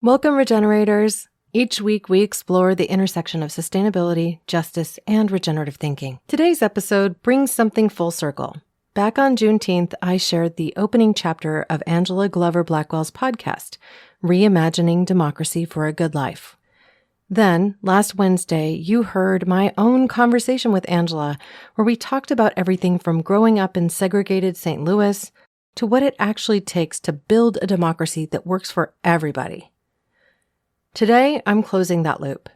Welcome, Regenerators. Each week, we explore the intersection of sustainability, justice, and regenerative thinking. Today's episode brings something full circle. Back on Juneteenth, I shared the opening chapter of Angela Glover Blackwell's podcast, Reimagining Democracy for a Good Life. Then, last Wednesday, you heard my own conversation with Angela, where we talked about everything from growing up in segregated St. Louis to what it actually takes to build a democracy that works for everybody. Today, I'm closing that loop.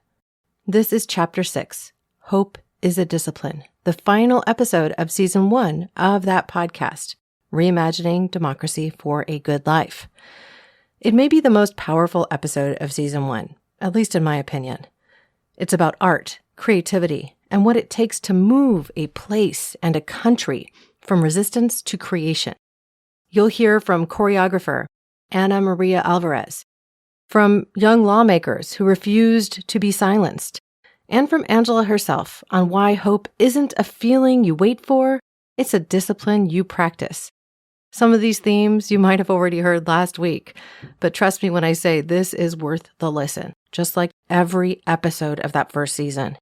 This is Chapter 6, Hope is a Discipline, the final episode of Season 1 of that podcast, Reimagining Democracy for a Good Life. It may be the most powerful episode of Season 1, at least in my opinion. It's about art, creativity, and what it takes to move a place and a country from resistance to creation. You'll hear from choreographer Ana Maria Alvarez, from young lawmakers who refused to be silenced, and from Angela herself on why hope isn't a feeling you wait for, it's a discipline you practice. Some of these themes you might have already heard last week, but trust me when I say this is worth the listen, just like every episode of that first season.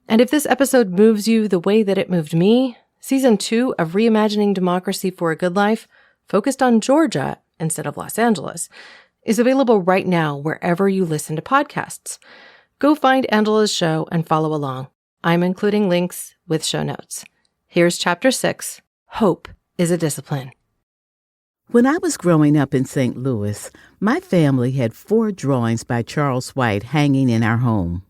And if this episode moves you the way that it moved me, Season 2 of Reimagining Democracy for a Good Life, focused on Georgia instead of Los Angeles, is available right now wherever you listen to podcasts. Go find Angela's show and follow along. I'm including links with show notes. Here's Chapter 6, Hope is a Discipline. When I was growing up in St. Louis, my family had 4 drawings by Charles White hanging in our home.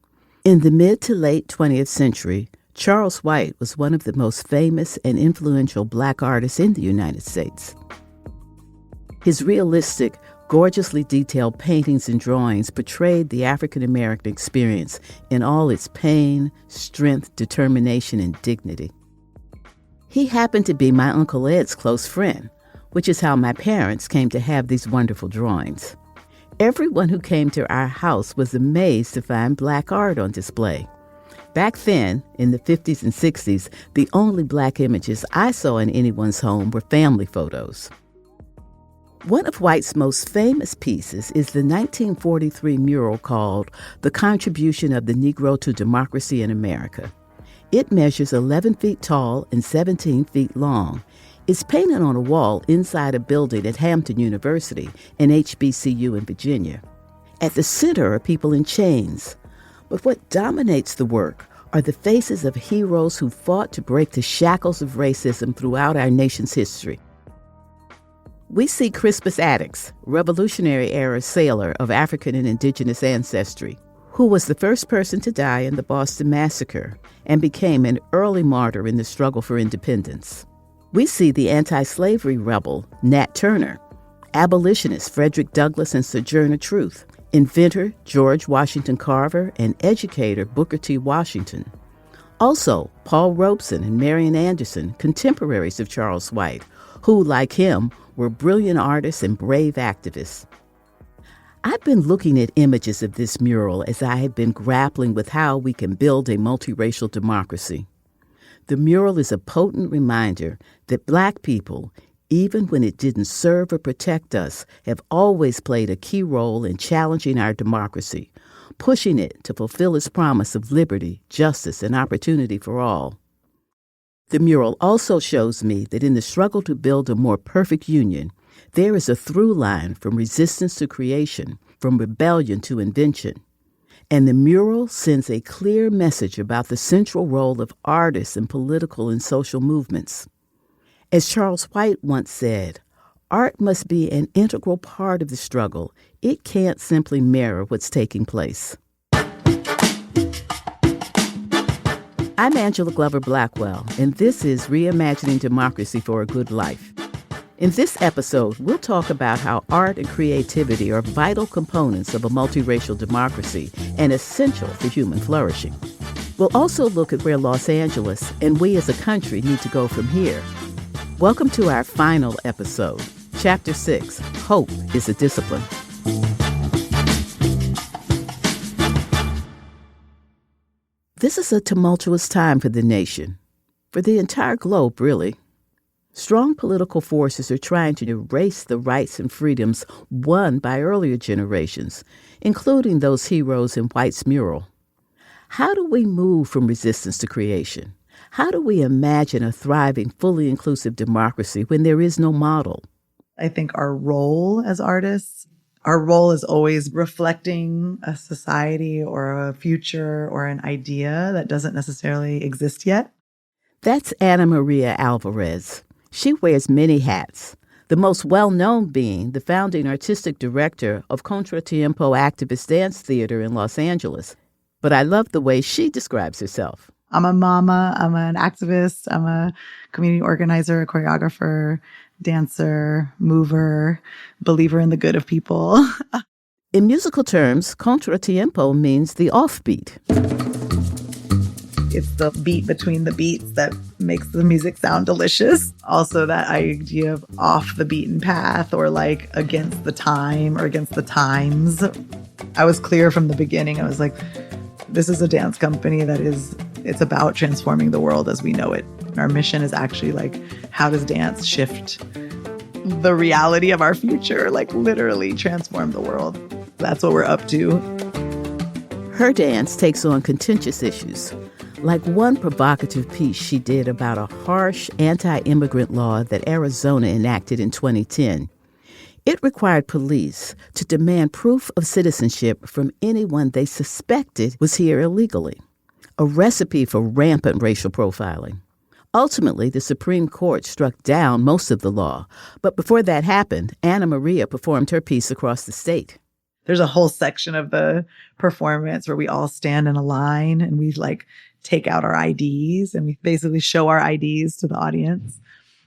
In the mid to late 20th century, Charles White was one of the most famous and influential Black artists in the United States. His realistic, gorgeously detailed paintings and drawings portrayed the African-American experience in all its pain, strength, determination, and dignity. He happened to be my Uncle Ed's close friend, which is how my parents came to have these wonderful drawings. Everyone who came to our house was amazed to find Black art on display. Back then, in the 50s and 60s, the only Black images I saw in anyone's home were family photos. One of White's most famous pieces is the 1943 mural called The Contribution of the Negro to Democracy in America. It measures 11 feet tall and 17 feet long. It's painted on a wall inside a building at Hampton University, an HBCU in Virginia. At the center are people in chains. But what dominates the work are the faces of heroes who fought to break the shackles of racism throughout our nation's history. We see Crispus Attucks, Revolutionary-era sailor of African and indigenous ancestry, who was the first person to die in the Boston Massacre and became an early martyr in the struggle for independence. We see the anti-slavery rebel Nat Turner, abolitionist Frederick Douglass and Sojourner Truth, inventor George Washington Carver, and educator Booker T. Washington. Also, Paul Robeson and Marian Anderson, contemporaries of Charles White, who, like him, were brilliant artists and brave activists. I've been looking at images of this mural as I have been grappling with how we can build a multiracial democracy. The mural is a potent reminder that Black people, even when it didn't serve or protect us, have always played a key role in challenging our democracy, pushing it to fulfill its promise of liberty, justice, and opportunity for all. The mural also shows me that in the struggle to build a more perfect union, there is a through line from resistance to creation, from rebellion to invention. And the mural sends a clear message about the central role of artists in political and social movements. As Charles White once said, art must be an integral part of the struggle. It can't simply mirror what's taking place. I'm Angela Glover Blackwell, and this is Reimagining Democracy for a Good Life. In this episode, we'll talk about how art and creativity are vital components of a multiracial democracy and essential for human flourishing. We'll also look at where Los Angeles and we as a country need to go from here. Welcome to our final episode, Chapter 6, Hope is a Discipline. This is a tumultuous time for the nation, for the entire globe, really. Strong political forces are trying to erase the rights and freedoms won by earlier generations, including those heroes in White's mural. How do we move from resistance to creation? How do we imagine a thriving, fully inclusive democracy when there is no model? I think our role as artists, our role is always reflecting a society or a future or an idea that doesn't necessarily exist yet. That's Ana Maria Alvarez. She wears many hats, the most well-known being the founding artistic director of Contra-Tiempo activist dance theater in Los Angeles. But I love the way she describes herself. I'm a mama, I'm an activist, I'm a community organizer, a choreographer, dancer, mover, believer in the good of people. In musical terms, Contra-Tiempo means the offbeat. It's the beat between the beats that makes the music sound delicious. Also, that idea of off the beaten path or like against the time or against the times. I was clear from the beginning. I was like, this is a dance company it's about transforming the world as we know it. Our mission is actually like, how does dance shift the reality of our future? Like literally transform the world. That's what we're up to. Her dance takes on contentious issues, like one provocative piece she did about a harsh anti-immigrant law that Arizona enacted in 2010. It required police to demand proof of citizenship from anyone they suspected was here illegally, a recipe for rampant racial profiling. Ultimately, the Supreme Court struck down most of the law, but before that happened, Ana Maria performed her piece across the state. There's a whole section of the performance where we all stand in a line and we like take out our IDs and we basically show our IDs to the audience.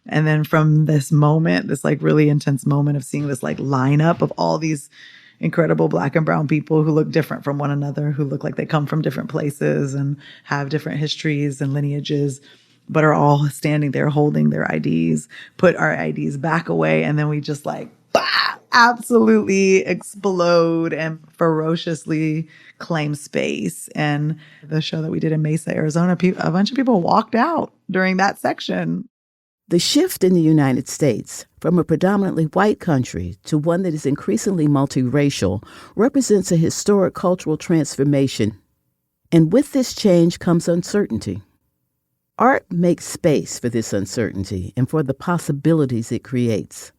And then from this moment, this like really intense moment of seeing this like lineup of all these incredible Black and brown people who look different from one another, who look like they come from different places and have different histories and lineages, but are all standing there holding their IDs, put our IDs back away. And then we just like, bah, absolutely explode and ferociously claim space. And the show that we did in Mesa, Arizona, a bunch of people walked out during that section. The shift in the United States from a predominantly white country to one that is increasingly multiracial represents a historic cultural transformation. And with this change comes uncertainty. Art makes space for this uncertainty and for the possibilities it creates.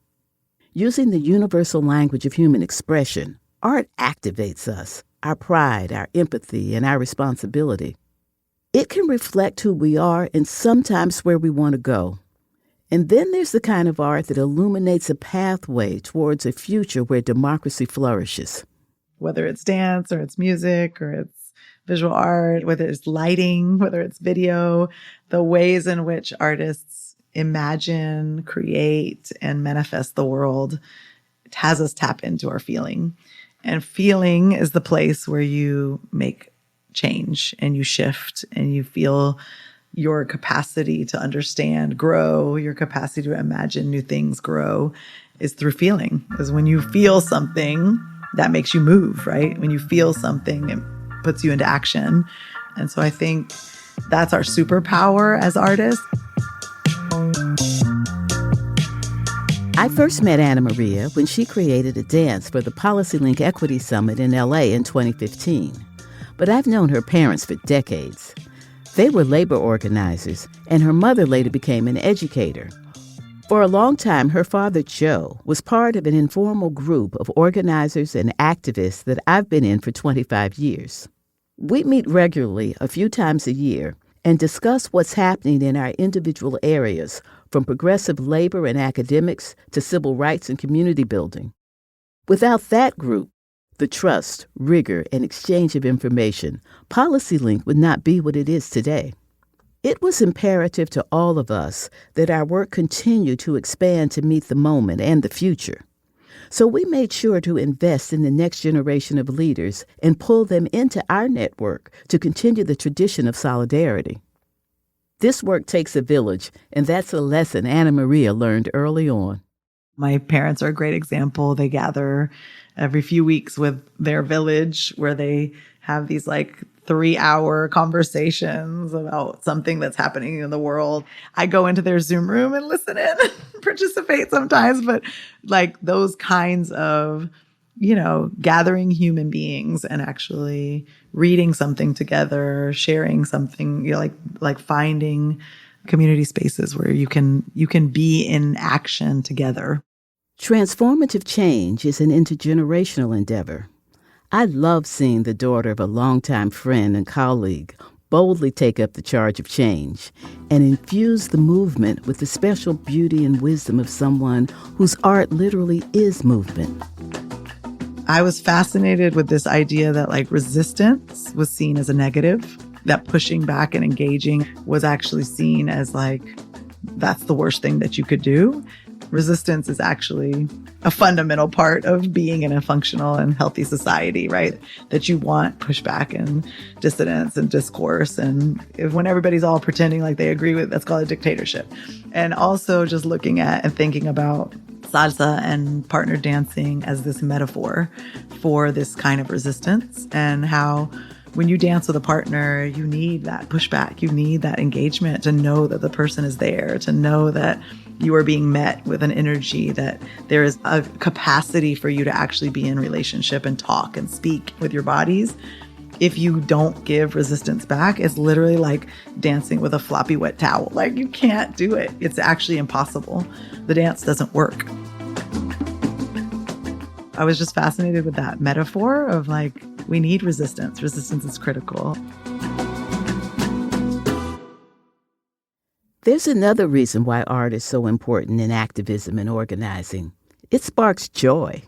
Using the universal language of human expression, art activates us, our pride, our empathy, and our responsibility. It can reflect who we are and sometimes where we want to go. And then there's the kind of art that illuminates a pathway towards a future where democracy flourishes. Whether it's dance or it's music or it's visual art, whether it's lighting, whether it's video, the ways in which artists imagine, create, and manifest the world has us tap into our feeling. And feeling is the place where you make change and you shift and you feel your capacity to understand grow, your capacity to imagine new things grow is through feeling. Because when you feel something, that makes you move, right? When you feel something, it puts you into action. And so I think that's our superpower as artists. I first met Ana Maria when she created a dance for the PolicyLink Equity Summit in LA in 2015. But I've known her parents for decades. They were labor organizers, and her mother later became an educator. For a long time, her father, Joe, was part of an informal group of organizers and activists that I've been in for 25 years. We meet regularly a few times a year and discuss what's happening in our individual areas, from progressive labor and academics to civil rights and community building. Without that group, the trust, rigor, and exchange of information, PolicyLink would not be what it is today. It was imperative to all of us that our work continue to expand to meet the moment and the future. So we made sure to invest in the next generation of leaders and pull them into our network to continue the tradition of solidarity. This work takes a village, and that's a lesson Ana Maria learned early on. My parents are a great example. They gather every few weeks with their village where they have these like 3-hour conversations about something that's happening in the world. I go into their Zoom room and listen in, participate sometimes, but like those kinds of, gathering human beings and actually reading something together, sharing something, like finding community spaces where you can be in action together. Transformative change is an intergenerational endeavor. I love seeing the daughter of a longtime friend and colleague boldly take up the charge of change and infuse the movement with the special beauty and wisdom of someone whose art literally is movement. I was fascinated with this idea that like resistance was seen as a negative, that pushing back and engaging was actually seen as like, that's the worst thing that you could do. Resistance is actually a fundamental part of being in a functional and healthy society, right? That you want pushback and dissidence and discourse. And when everybody's all pretending like they agree with, that's called a dictatorship. And also just looking at and thinking about salsa and partner dancing as this metaphor for this kind of resistance, and how when you dance with a partner, you need that pushback. You need that engagement to know that the person is there, to know that you are being met with an energy, that there is a capacity for you to actually be in relationship and talk and speak with your bodies. If you don't give resistance back, it's literally like dancing with a floppy wet towel. Like you can't do it. It's actually impossible. The dance doesn't work. I was just fascinated with that metaphor of like, we need resistance. Resistance is critical. There's another reason why art is so important in activism and organizing. It sparks joy.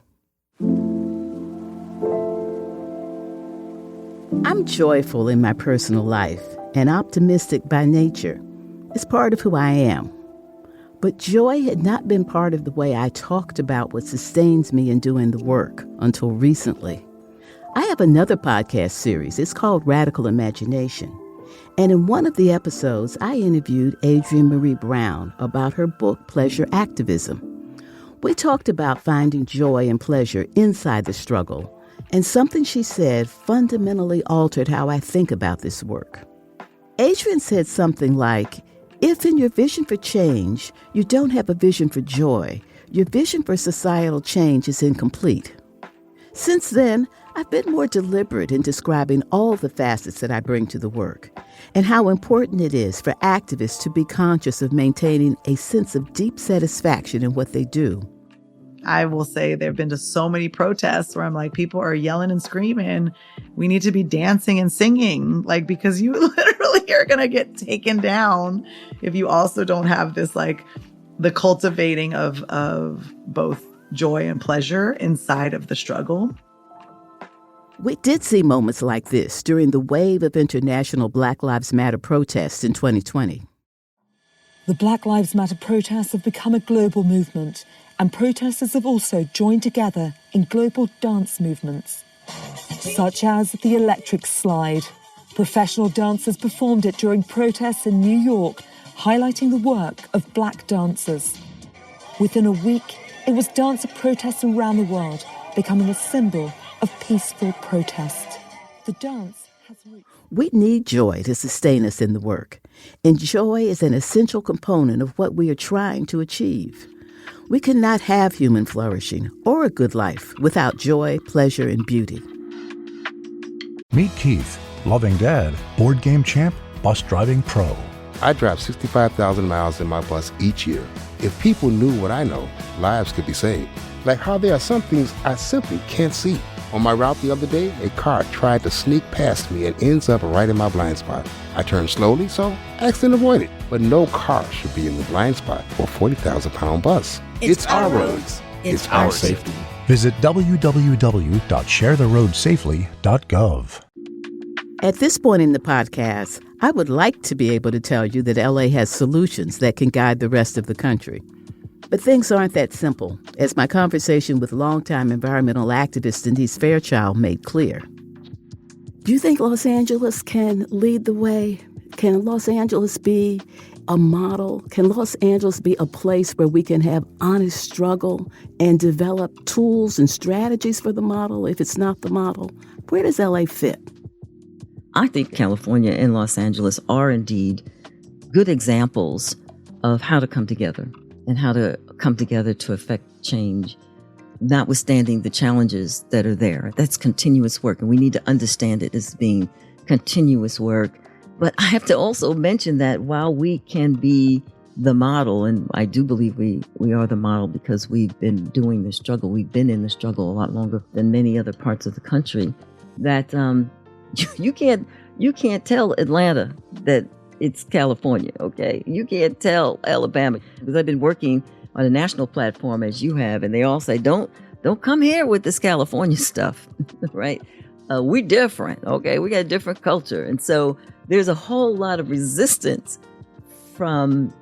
I'm joyful in my personal life and optimistic by nature. It's part of who I am. But joy had not been part of the way I talked about what sustains me in doing the work until recently. I have another podcast series. It's called Radical Imagination. And in one of the episodes, I interviewed Adrienne Marie Brown about her book, Pleasure Activism. We talked about finding joy and pleasure inside the struggle, and something she said fundamentally altered how I think about this work. Adrienne said something like, if in your vision for change, you don't have a vision for joy, your vision for societal change is incomplete. Since then, I've been more deliberate in describing all the facets that I bring to the work and how important it is for activists to be conscious of maintaining a sense of deep satisfaction in what they do. I will say there have been just so many protests where I'm like, people are yelling and screaming. We need to be dancing and singing, like, because you literally are going to get taken down if you also don't have this, like, the cultivating of both joy and pleasure inside of the struggle. We did see moments like this during the wave of international Black Lives Matter protests in 2020. The Black Lives Matter protests have become a global movement, and protesters have also joined together in global dance movements, such as the Electric Slide. Professional dancers performed it during protests in New York, highlighting the work of Black dancers. Within a week, it was dancer protests around the world, becoming a symbol of peaceful protest. The dance has roots. We need joy to sustain us in the work, and joy is an essential component of what we are trying to achieve. We cannot have human flourishing or a good life without joy, pleasure, and beauty. Meet Keith, loving dad, board game champ, bus driving pro. I drive 65,000 miles in my bus each year. If people knew what I know, lives could be saved. Like how there are some things I simply can't see. On my route the other day, a car tried to sneak past me and ends up right in my blind spot. I turned slowly, so accident avoided. But no car should be in the blind spot for a 40,000-pound bus. It's our roads. It's our safety. Visit www.sharetheroadsafely.gov. At this point in the podcast, I would like to be able to tell you that LA has solutions that can guide the rest of the country. But things aren't that simple, as my conversation with longtime environmental activist Denise Fairchild made clear. Do you think Los Angeles can lead the way? Can Los Angeles be a model? Can Los Angeles be a place where we can have honest struggle and develop tools and strategies for the model if it's not the model? Where does LA fit? I think California and Los Angeles are indeed good examples of how to come together and how to come together to affect change, notwithstanding the challenges that are there. That's continuous work, and we need to understand it as being continuous work. But I have to also mention that while we can be the model, and I do believe we are the model because we've been doing the struggle, we've been in the struggle a lot longer than many other parts of the country, that you can't tell Atlanta that it's California, okay? You can't tell Alabama, because I've been working on a national platform as you have, and they all say, don't come here with this California stuff, right? We're different, okay? We got a different culture. And so there's a whole lot of resistance from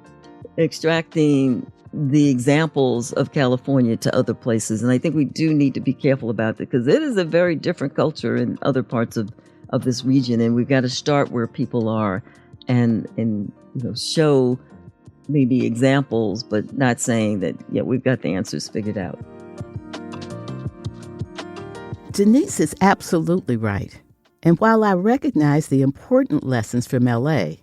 extracting the examples of California to other places. And I think we do need to be careful about that, because it is a very different culture in other parts of this region. And we've got to start where people are and show maybe examples, but not saying that, we've got the answers figured out. Denise is absolutely right. And while I recognize the important lessons from LA,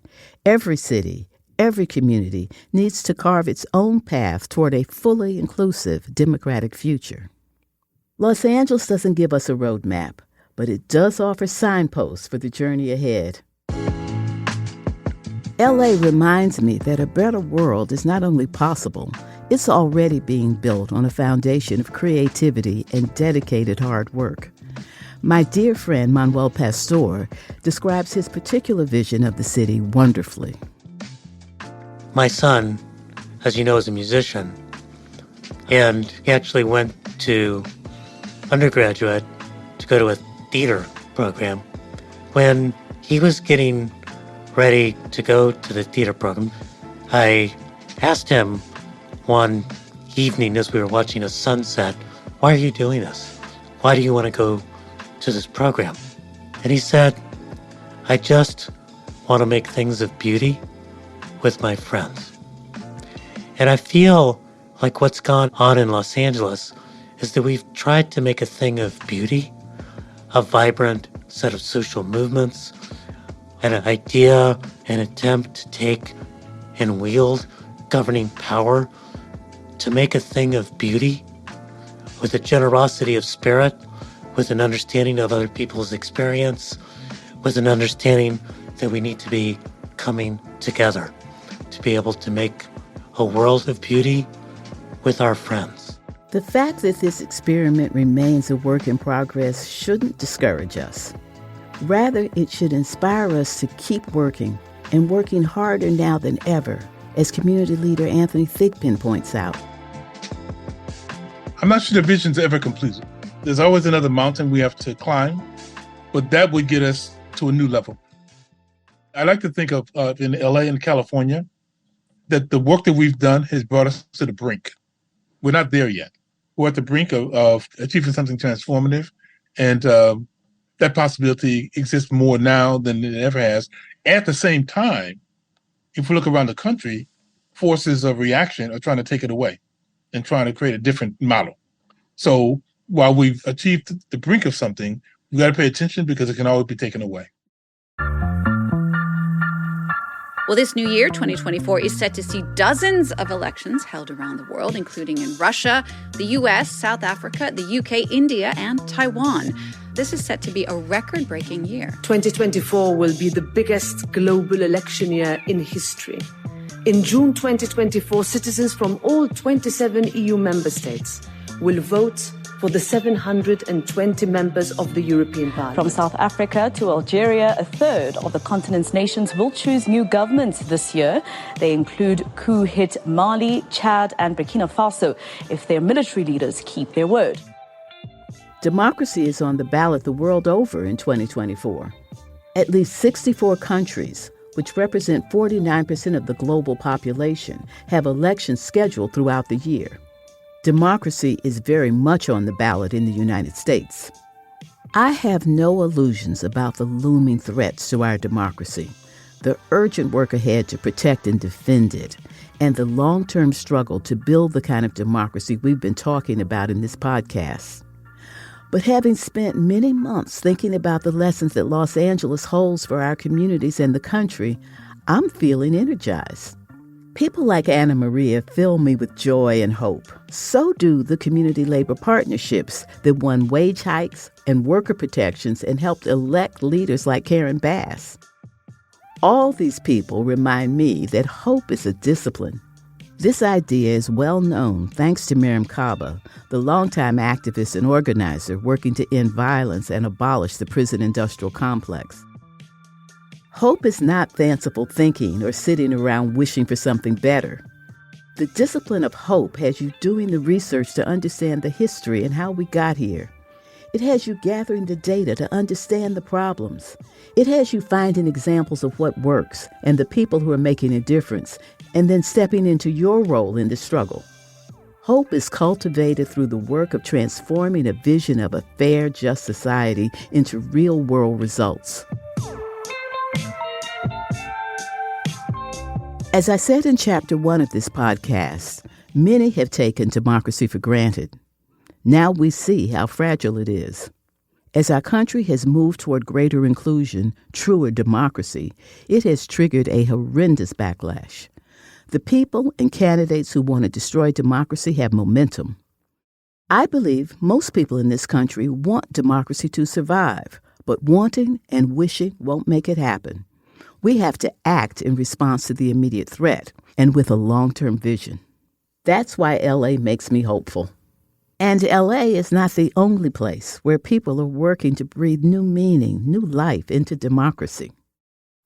every city, every community needs to carve its own path toward a fully inclusive, democratic future. Los Angeles doesn't give us a roadmap, but it does offer signposts for the journey ahead. LA reminds me that a better world is not only possible, it's already being built on a foundation of creativity and dedicated hard work. My dear friend Manuel Pastor describes his particular vision of the city wonderfully. My son, as you know, is a musician, and he actually went to undergraduate to go to a theater program. When he was getting ready to go to the theater program, I asked him one evening as we were watching a sunset, "Why are you doing this? Why do you want to go to this program?" And he said, "I just want to make things of beauty with my friends." And I feel like what's gone on in Los Angeles is that we've tried to make a thing of beauty, a vibrant set of social movements, an idea, an attempt to take and wield governing power to make a thing of beauty with a generosity of spirit, with an understanding of other people's experience, with an understanding that we need to be coming together to be able to make a world of beauty with our friends. The fact that this experiment remains a work in progress shouldn't discourage us. Rather, it should inspire us to keep working, and working harder now than ever, as community leader Anthony Thigpen points out. I'm not sure the vision's ever completed. There's always another mountain we have to climb, but that would get us to a new level. I like to think of in LA and California, that the work that we've done has brought us to the brink. We're not there yet. We're at the brink of achieving something transformative, and that possibility exists more now than it ever has. At the same time, if we look around the country, forces of reaction are trying to take it away and trying to create a different model. So while we've achieved the brink of something, we got to pay attention because it can always be taken away. Well, this new year, 2024, is set to see dozens of elections held around the world, including in Russia, the U.S., South Africa, the U.K., India, and Taiwan. This is set to be a record-breaking year. 2024 will be the biggest global election year in history. In June 2024, citizens from all 27 EU member states will vote for the 720 members of the European Parliament. From South Africa to Algeria, a third of the continent's nations will choose new governments this year. They include coup-hit Mali, Chad, and Burkina Faso if their military leaders keep their word. Democracy is on the ballot the world over in 2024. At least 64 countries, which represent 49% of the global population, have elections scheduled throughout the year. Democracy is very much on the ballot in the United States. I have no illusions about the looming threats to our democracy, the urgent work ahead to protect and defend it, and the long-term struggle to build the kind of democracy we've been talking about in this podcast. But having spent many months thinking about the lessons that Los Angeles holds for our communities and the country, I'm feeling energized. People like Ana Maria fill me with joy and hope. So do the community labor partnerships that won wage hikes and worker protections and helped elect leaders like Karen Bass. All these people remind me that hope is a discipline. This idea is well known thanks to Mariame Kaba, the longtime activist and organizer working to end violence and abolish the prison industrial complex. Hope is not fanciful thinking or sitting around wishing for something better. The discipline of hope has you doing the research to understand the history and how we got here. It has you gathering the data to understand the problems. It has you finding examples of what works and the people who are making a difference, and then stepping into your role in the struggle. Hope is cultivated through the work of transforming a vision of a fair, just society into real-world results. As I said in Chapter 1 of this podcast, many have taken democracy for granted. Now we see how fragile it is. As our country has moved toward greater inclusion, truer democracy, it has triggered a horrendous backlash. The people and candidates who want to destroy democracy have momentum. I believe most people in this country want democracy to survive, but wanting and wishing won't make it happen. We have to act in response to the immediate threat and with a long-term vision. That's why LA makes me hopeful. And LA is not the only place where people are working to breathe new meaning, new life into democracy.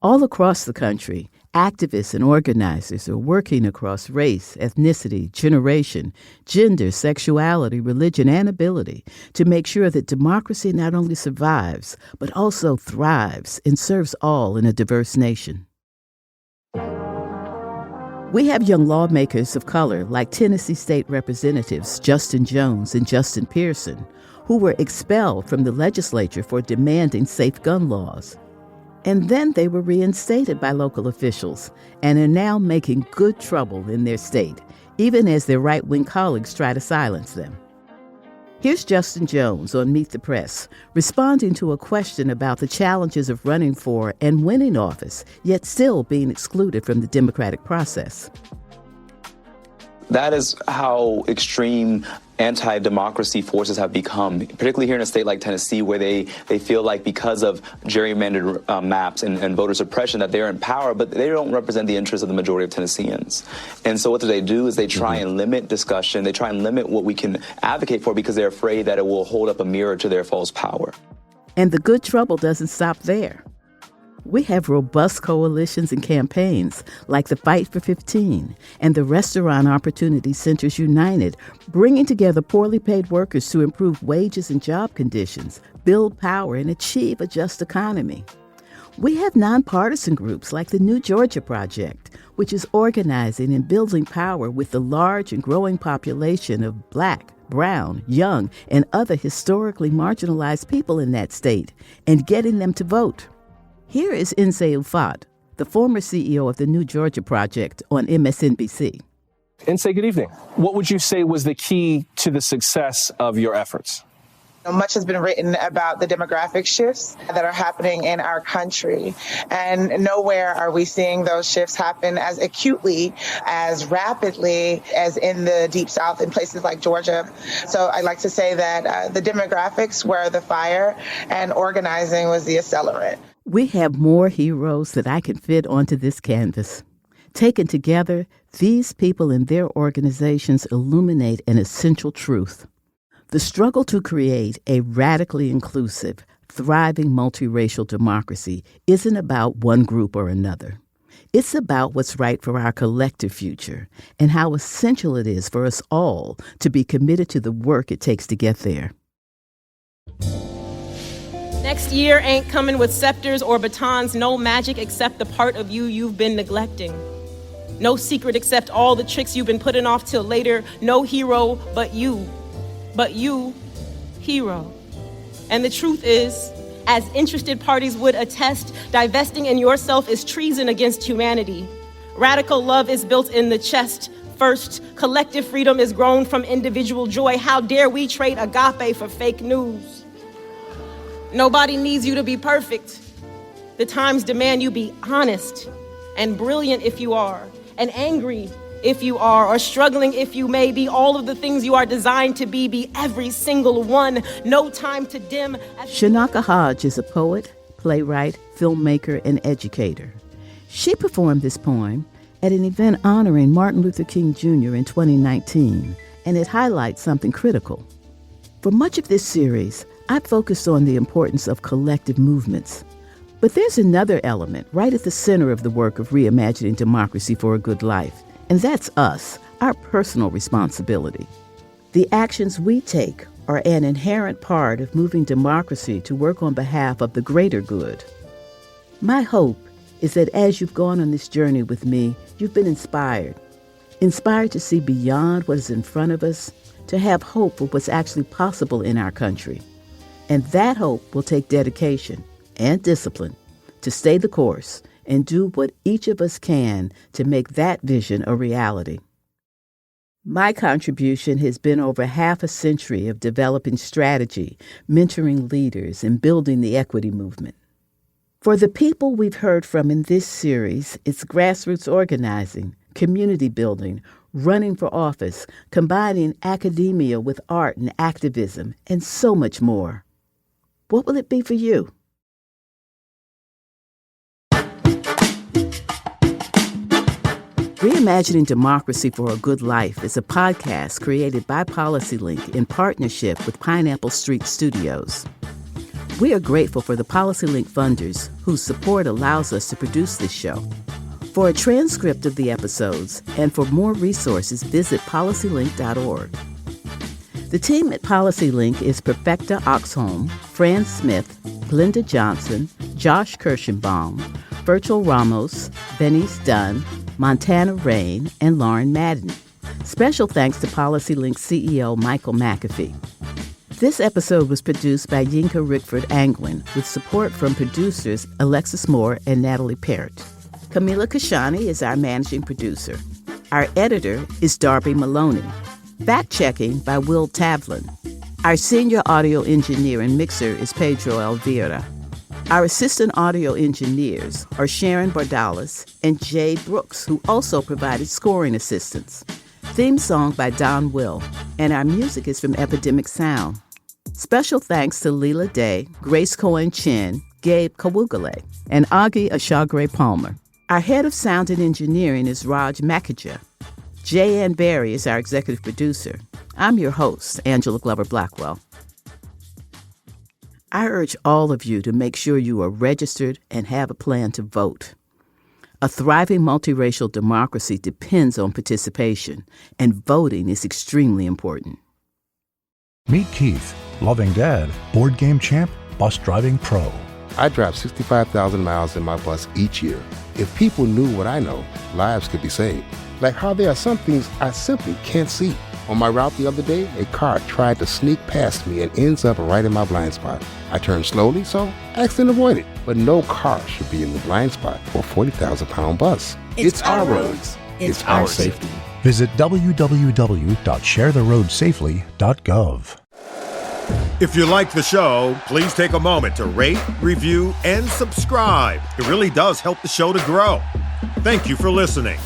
All across the country, activists and organizers are working across race, ethnicity, generation, gender, sexuality, religion, and ability to make sure that democracy not only survives, but also thrives and serves all in a diverse nation. We have young lawmakers of color like Tennessee State Representatives Justin Jones and Justin Pearson, who were expelled from the legislature for demanding safe gun laws. And then they were reinstated by local officials and are now making good trouble in their state, even as their right-wing colleagues try to silence them. Here's Justin Jones on Meet the Press, responding to a question about the challenges of running for and winning office, yet still being excluded from the democratic process. That is how extreme anti-democracy forces have become, particularly here in a state like Tennessee, where they feel like because of gerrymandered maps and voter suppression that they're in power, but they don't represent the interests of the majority of Tennesseans. And so what do? Is they try and limit discussion, they try and limit what we can advocate for because they're afraid that it will hold up a mirror to their false power. And the good trouble doesn't stop there. We have robust coalitions and campaigns like the Fight for 15 and the Restaurant Opportunity Centers United, bringing together poorly paid workers to improve wages and job conditions, build power, and achieve a just economy. We have nonpartisan groups like the New Georgia Project, which is organizing and building power with the large and growing population of Black, brown, young, and other historically marginalized people in that state, and getting them to vote. Here is Ufot, the former CEO of the New Georgia Project, on MSNBC. Good evening. What would you say was the key to the success of your efforts? Much has been written about the demographic shifts that are happening in our country, and nowhere are we seeing those shifts happen as acutely, as rapidly as in the Deep South in places like Georgia. So I like to say that the demographics were the fire and organizing was the accelerant. We have more heroes that I can fit onto this canvas. Taken together, these people and their organizations illuminate an essential truth. The struggle to create a radically inclusive, thriving multiracial democracy isn't about one group or another. It's about what's right for our collective future and how essential it is for us all to be committed to the work it takes to get there. Next year ain't coming with scepters or batons, no magic except the part of you you've been neglecting. No secret except all the tricks you've been putting off till later. No hero but you, hero. And the truth is, as interested parties would attest, divesting in yourself is treason against humanity. Radical love is built in the chest, First, collective freedom is grown from individual joy. How dare we trade agape for fake news? Nobody needs you to be perfect. The times demand you be honest and brilliant if you are, and angry if you are, or struggling if you may be. All of the things you are designed to be every single one. No time to dim. Shanaka Hodge is a poet, playwright, filmmaker, and educator. She performed this poem at an event honoring Martin Luther King Jr. in 2019, and it highlights something critical. For much of this series, I focused on the importance of collective movements. But there's another element right at the center of the work of reimagining democracy for a good life, and that's us, our personal responsibility. The actions we take are an inherent part of moving democracy to work on behalf of the greater good. My hope is that as you've gone on this journey with me, you've been inspired to see beyond what is in front of us, to have hope for what's actually possible in our country. And that hope will take dedication and discipline to stay the course and do what each of us can to make that vision a reality. My contribution has been over half a century of developing strategy, mentoring leaders, and building the equity movement. For the people we've heard from in this series, it's grassroots organizing, community building, running for office, combining academia with art and activism, and so much more. What will it be for you? Reimagining Democracy for a Good Life is a podcast created by PolicyLink in partnership with Pineapple Street Studios. We are grateful for the PolicyLink funders whose support allows us to produce this show. For a transcript of the episodes and for more resources, visit policylink.org. The team at PolicyLink is Perfecta Oxholm, Fran Smith, Glenda Johnson, Josh Kirschenbaum, Virgil Ramos, Venice Dunn, Montana Rain, and Lauren Madden. Special thanks to PolicyLink CEO Michael McAfee. This episode was produced by Yinka Rickford Angwin with support from producers Alexis Moore and Natalie Parrott. Camila Kashani is our managing producer. Our editor is Darby Maloney. Fact-checking by Will Tavlin. Our senior audio engineer and mixer is Pedro Elvira. Our assistant audio engineers are Sharon Bardalis and Jay Brooks, who also provided scoring assistance. Theme song by Don Will, and our music is from Epidemic Sound. Special thanks to Leela Day, Grace Cohen-Chin, Gabe Kawugale, and Augie Ashagre-Palmer. Our head of sound and engineering is Raj Makija. Jay Ann Barry is our executive producer. I'm your host, Angela Glover Blackwell. I urge all of you to make sure you are registered and have a plan to vote. A thriving multiracial democracy depends on participation, and voting is extremely important. Meet Keith, loving dad, board game champ, bus driving pro. I drive 65,000 miles in my bus each year. If people knew what I know, lives could be saved. Like how there are some things I simply can't see. On my route the other day, a car tried to sneak past me and ends up right in my blind spot. I turned slowly, so I accident avoided. But no car should be in the blind spot for a 40,000-pound bus. It's our roads. It's our safety. Visit www.sharetheroadsafely.gov. If you like the show, please take a moment to rate, review, and subscribe. It really does help the show to grow. Thank you for listening.